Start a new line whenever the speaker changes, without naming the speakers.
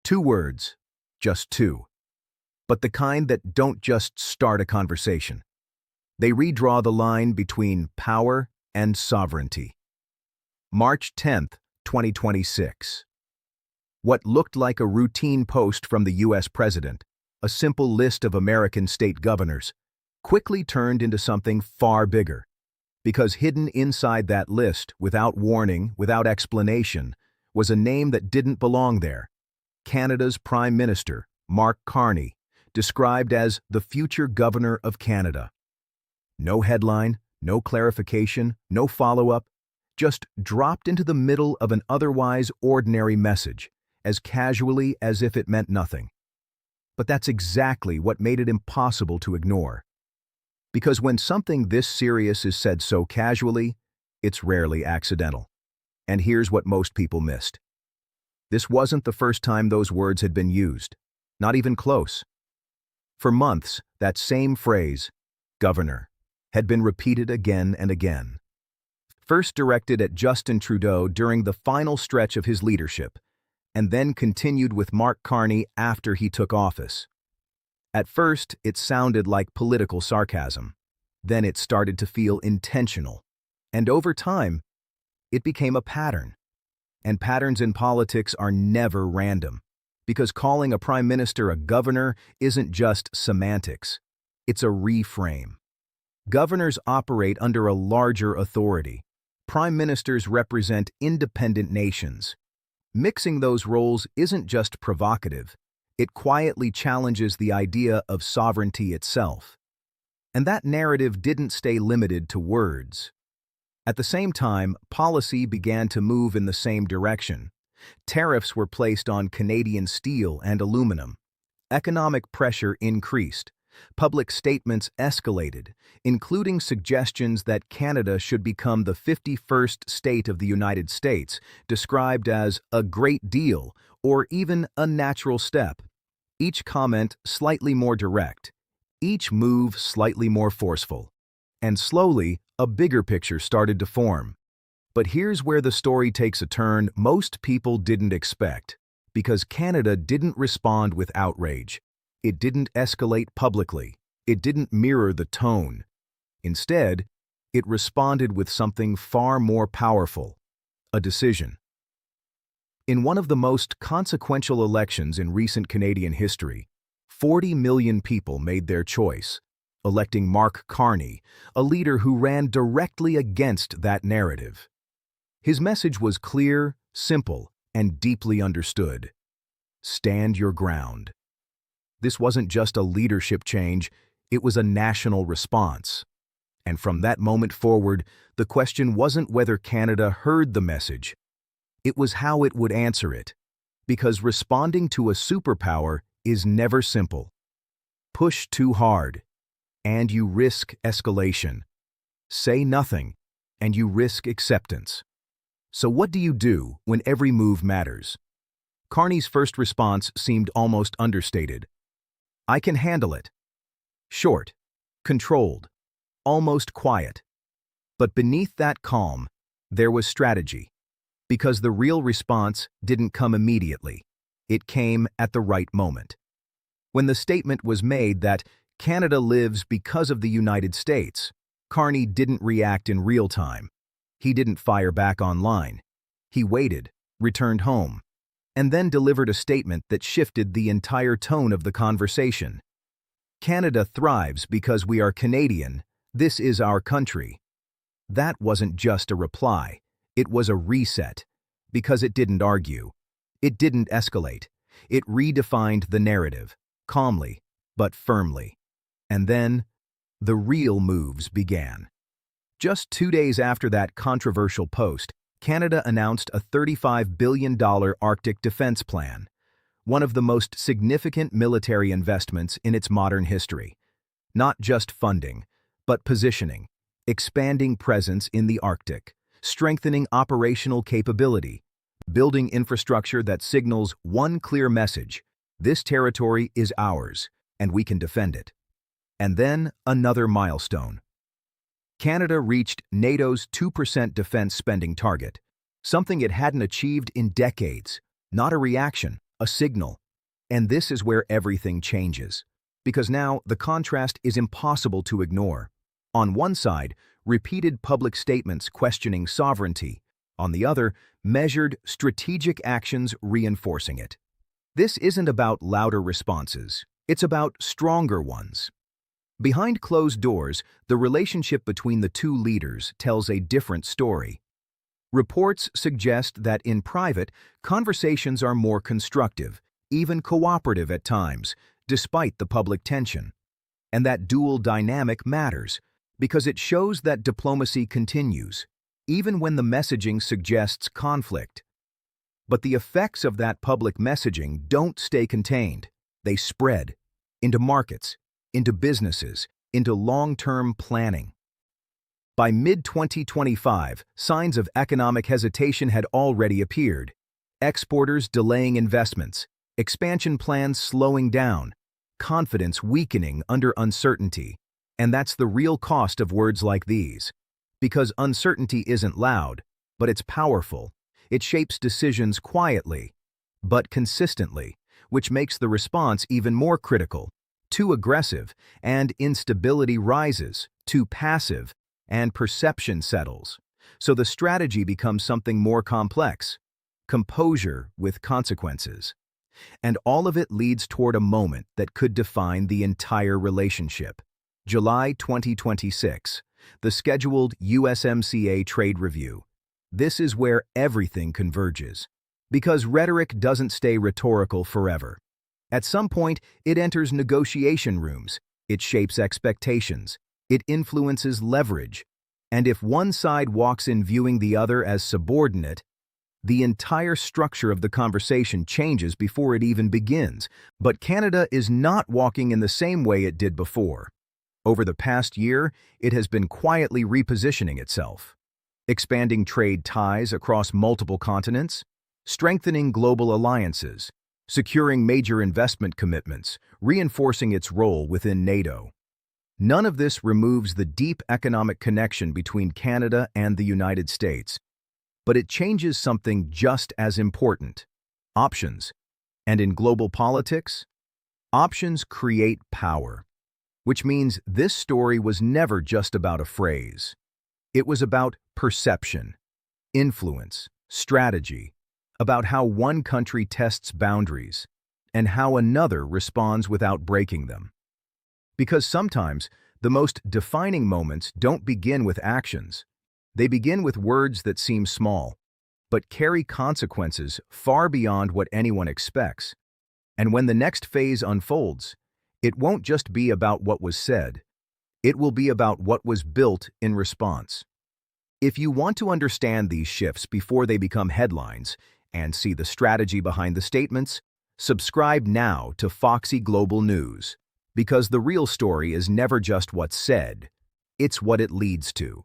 Two words, just two. But the kind that don't just start a conversation. They redraw the line between power and sovereignty. March 10th, 2026. What looked like a routine post from the U.S. president, a simple list of American state governors, quickly turned into something far bigger. Because hidden inside that list, without warning, without explanation, was a name that didn't belong there. Canada's Prime Minister, Mark Carney, described as the future governor of Canada. No headline, no clarification, no follow-up, just dropped into the middle of an otherwise ordinary message, as casually as if it meant nothing. But that's exactly what made it impossible to ignore. Because when something this serious is said so casually, it's rarely accidental. And here's what most people missed. This wasn't the first time those words had been used, not even close. For months, that same phrase, governor, had been repeated again and again. First directed at Justin Trudeau during the final stretch of his leadership, and then continued with Mark Carney after he took office. At first, it sounded like political sarcasm. Then it started to feel intentional. And over time, it became a pattern. And patterns in politics are never random, because calling a prime minister a governor isn't just semantics. It's a reframe. Governors operate under a larger authority. Prime ministers represent independent nations. Mixing those roles isn't just provocative. It quietly challenges the idea of sovereignty itself. And that narrative didn't stay limited to words. At the same time, policy began to move in the same direction. Tariffs were placed on Canadian steel and aluminum. Economic pressure increased. Public statements escalated, including suggestions that Canada should become the 51st state of the United States, described as a great deal or even a natural step. Each comment slightly more direct, each move slightly more forceful. And slowly, a bigger picture started to form. But here's where the story takes a turn most people didn't expect, because Canada didn't respond with outrage. It didn't escalate publicly. It didn't mirror the tone. Instead, it responded with something far more powerful, a decision. In one of the most consequential elections in recent Canadian history, 40 million people made their choice, electing Mark Carney, a leader who ran directly against that narrative. His message was clear, simple, and deeply understood. Stand your ground. This wasn't just a leadership change, it was a national response. And from that moment forward, the question wasn't whether Canada heard the message. It was how it would answer it. Because responding to a superpower is never simple. Push too hard, and you risk escalation. Say nothing, and you risk acceptance. So what do you do when every move matters? Carney's first response seemed almost understated. I can handle it. Short, controlled, almost quiet. But beneath that calm, there was strategy. Because the real response didn't come immediately. It came at the right moment. When the statement was made that Canada lives because of the United States, Carney didn't react in real time. He didn't fire back online. He waited, returned home, and then delivered a statement that shifted the entire tone of the conversation. Canada thrives because we are Canadian. This is our country. That wasn't just a reply. It was a reset. Because it didn't argue. It didn't escalate. It redefined the narrative, calmly, but firmly. And then, the real moves began. Just 2 days after that controversial post, Canada announced a $35 billion Arctic defense plan, one of the most significant military investments in its modern history. Not just funding, but positioning, expanding presence in the Arctic, strengthening operational capability, building infrastructure that signals one clear message: this territory is ours, and we can defend it. And then another milestone. Canada reached NATO's 2% defense spending target, something it hadn't achieved in decades. Not a reaction, a signal. And this is where everything changes. Because now the contrast is impossible to ignore. On one side, repeated public statements questioning sovereignty. On the other, measured, strategic actions reinforcing it. This isn't about louder responses. It's about stronger ones. Behind closed doors, the relationship between the two leaders tells a different story. Reports suggest that in private, conversations are more constructive, even cooperative at times, despite the public tension. And that dual dynamic matters, because it shows that diplomacy continues, even when the messaging suggests conflict. But the effects of that public messaging don't stay contained. They spread into markets, into businesses, into long-term planning. By mid-2025, signs of economic hesitation had already appeared. Exporters delaying investments, expansion plans slowing down, confidence weakening under uncertainty. And that's the real cost of words like these. Because uncertainty isn't loud, but it's powerful. It shapes decisions quietly, but consistently, which makes the response even more critical. Too aggressive, and instability rises. Too passive, and perception settles. So the strategy becomes something more complex. Composure with consequences. And all of it leads toward a moment that could define the entire relationship. July 2026, the scheduled USMCA trade review. This is where everything converges. Because rhetoric doesn't stay rhetorical forever. At some point, it enters negotiation rooms. It shapes expectations. It influences leverage. And if one side walks in viewing the other as subordinate, the entire structure of the conversation changes before it even begins. But Canada is not walking in the same way it did before. Over the past year, it has been quietly repositioning itself. Expanding trade ties across multiple continents, strengthening global alliances, securing major investment commitments, reinforcing its role within NATO. None of this removes the deep economic connection between Canada and the United States, but it changes something just as important: options. And in global politics, options create power, which means this story was never just about a phrase. It was about perception, influence, strategy, about how one country tests boundaries and how another responds without breaking them. Because sometimes the most defining moments don't begin with actions. They begin with words that seem small, but carry consequences far beyond what anyone expects. And when the next phase unfolds, it won't just be about what was said. It will be about what was built in response. If you want to understand these shifts before they become headlines and see the strategy behind the statements, subscribe now to Foxy Global News, because the real story is never just what's said, it's what it leads to.